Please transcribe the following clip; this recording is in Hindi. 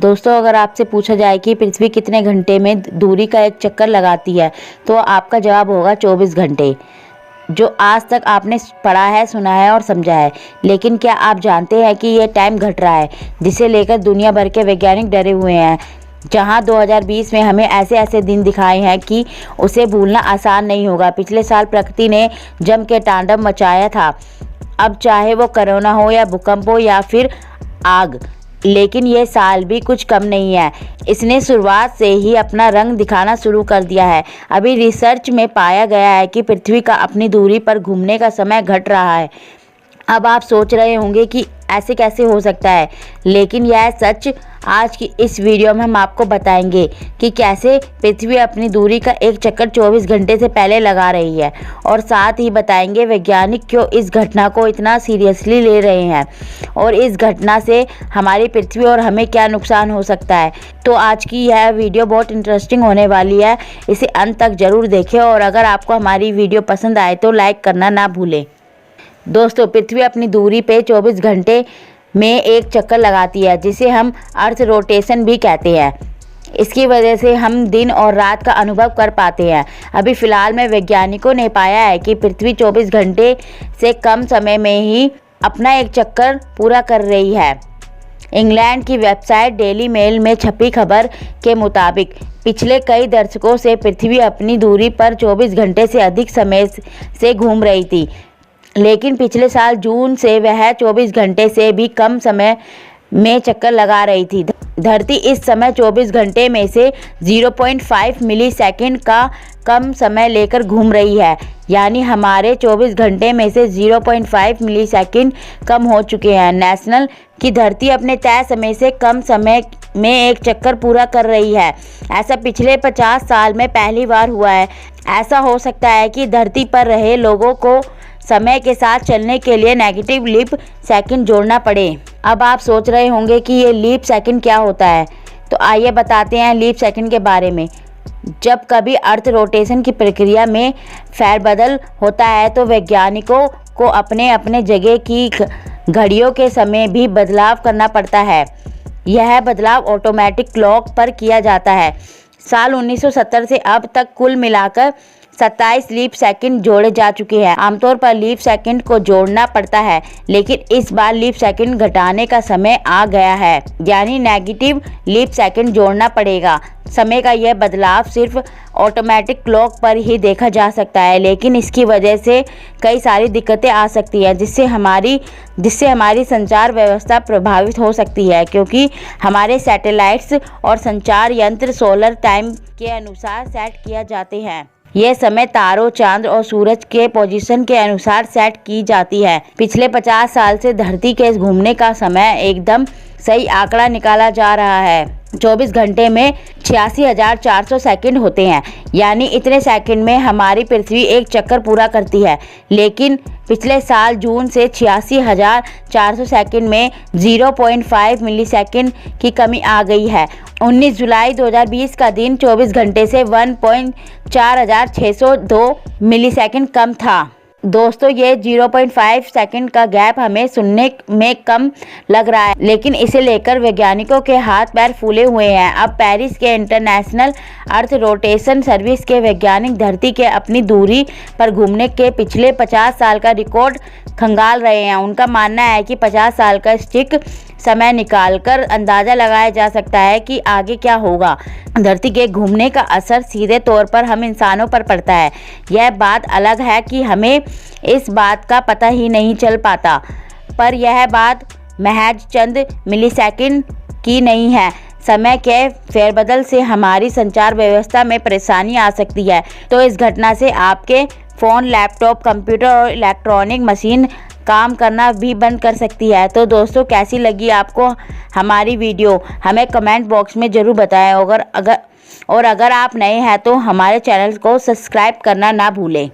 दोस्तों, अगर आपसे पूछा जाए कि पृथ्वी कितने घंटे में दूरी का एक चक्कर लगाती है तो आपका जवाब होगा 24 घंटे, जो आज तक आपने पढ़ा है, सुना है और समझा है। लेकिन क्या आप जानते हैं कि ये टाइम घट रहा है, जिसे लेकर दुनिया भर के वैज्ञानिक डरे हुए हैं। जहां 2020 में हमें ऐसे ऐसे दिन दिखाए हैं कि उसे भूलना आसान नहीं होगा। पिछले साल प्रकृति ने जम के तांडव मचाया था, अब चाहे वो कोरोना हो या भूकंप हो या फिर आग। लेकिन ये साल भी कुछ कम नहीं है, इसने शुरुआत से ही अपना रंग दिखाना शुरू कर दिया है। अभी रिसर्च में पाया गया है कि पृथ्वी का अपनी दूरी पर घूमने का समय घट रहा है। अब आप सोच रहे होंगे कि ऐसे कैसे हो सकता है, लेकिन यह सच आज की इस वीडियो में हम आपको बताएंगे कि कैसे पृथ्वी अपनी दूरी का एक चक्कर 24 घंटे से पहले लगा रही है, और साथ ही बताएंगे वैज्ञानिक क्यों इस घटना को इतना सीरियसली ले रहे हैं और इस घटना से हमारी पृथ्वी और हमें क्या नुकसान हो सकता है। तो आज की यह वीडियो बहुत इंटरेस्टिंग होने वाली है, इसे अंत तक ज़रूर देखें और अगर आपको हमारी वीडियो पसंद आए तो लाइक करना ना भूलें। दोस्तों, पृथ्वी अपनी दूरी पे 24 घंटे में एक चक्कर लगाती है, जिसे हम अर्थ रोटेशन भी कहते हैं। इसकी वजह से हम दिन और रात का अनुभव कर पाते हैं। अभी फ़िलहाल में वैज्ञानिकों ने पाया है कि पृथ्वी 24 घंटे से कम समय में ही अपना एक चक्कर पूरा कर रही है। इंग्लैंड की वेबसाइट डेली मेल में छपी खबर के मुताबिक पिछले कई दशकों से पृथ्वी अपनी दूरी पर 24 घंटे से अधिक समय से घूम रही थी, लेकिन पिछले साल जून से वह 24 घंटे से भी कम समय में चक्कर लगा रही थी। धरती इस समय 24 घंटे में से 0.5 मिलीसेकंड का कम समय लेकर घूम रही है, यानी हमारे 24 घंटे में से 0.5 मिलीसेकंड कम हो चुके हैं। नेशनल की धरती अपने तय समय से कम समय में एक चक्कर पूरा कर रही है। ऐसा पिछले 50 साल में पहली बार हुआ है। ऐसा हो सकता है कि धरती पर रहे लोगों को समय के साथ चलने के लिए नेगेटिव लीप सेकंड जोड़ना पड़े। अब आप सोच रहे होंगे कि ये लीप सेकंड क्या होता है, तो आइए बताते हैं लीप सेकंड के बारे में। जब कभी अर्थ रोटेशन की प्रक्रिया में फेरबदल होता है तो वैज्ञानिकों को अपने अपने जगह की घड़ियों के समय भी बदलाव करना पड़ता है। यह बदलाव ऑटोमेटिक क्लॉक पर किया जाता है। साल 1970 से अब तक कुल मिलाकर 27 लीप सेकंड जोड़े जा चुके हैं। आमतौर पर लीप सेकंड को जोड़ना पड़ता है, लेकिन इस बार लीप सेकंड घटाने का समय आ गया है, यानी नेगेटिव लीप सेकंड जोड़ना पड़ेगा। समय का यह बदलाव सिर्फ ऑटोमेटिक क्लॉक पर ही देखा जा सकता है, लेकिन इसकी वजह से कई सारी दिक्कतें आ सकती हैं, जिससे हमारी संचार व्यवस्था प्रभावित हो सकती है, क्योंकि हमारे सैटेलाइट्स और संचार यंत्र सोलर टाइम के अनुसार सेट किया जाते हैं। यह समय तारों, चांद और सूरज के पोजीशन के अनुसार सेट की जाती है। पिछले 50 साल से धरती के घूमने का समय एकदम सही आंकड़ा निकाला जा रहा है। 24 घंटे में 86,400 सेकंड होते हैं, यानी इतने सेकंड में हमारी पृथ्वी एक चक्कर पूरा करती है। लेकिन पिछले साल जून से 86,400 सेकंड में 0.5 मिलीसेकंड की कमी आ गई है। 19 जुलाई 2020 का दिन 24 घंटे से 1.4602 मिलीसेकंड कम था। दोस्तों, ये 0.5 सेकंड का गैप हमें सुनने में कम लग रहा है, लेकिन इसे लेकर वैज्ञानिकों के हाथ पैर फूले हुए हैं। अब पेरिस के इंटरनेशनल अर्थ रोटेशन सर्विस के वैज्ञानिक धरती के अपनी दूरी पर घूमने के पिछले 50 साल का रिकॉर्ड खंगाल रहे हैं। उनका मानना है कि 50 साल का स्टिक समय निकालकर अंदाज़ा लगाया जा सकता है कि आगे क्या होगा। धरती के घूमने का असर सीधे तौर पर हम इंसानों पर पड़ता है। यह बात अलग है कि हमें इस बात का पता ही नहीं चल पाता, पर यह बात महज चंद मिलीसेकंड की नहीं है। समय के फेरबदल से हमारी संचार व्यवस्था में परेशानी आ सकती है, तो इस घटना से आपके फ़ोन, लैपटॉप, कंप्यूटर और इलेक्ट्रॉनिक मशीन काम करना भी बंद कर सकती है। तो दोस्तों, कैसी लगी आपको हमारी वीडियो, हमें कमेंट बॉक्स में ज़रूर बताएं। अगर आप नए हैं तो हमारे चैनल को सब्सक्राइब करना ना भूलें।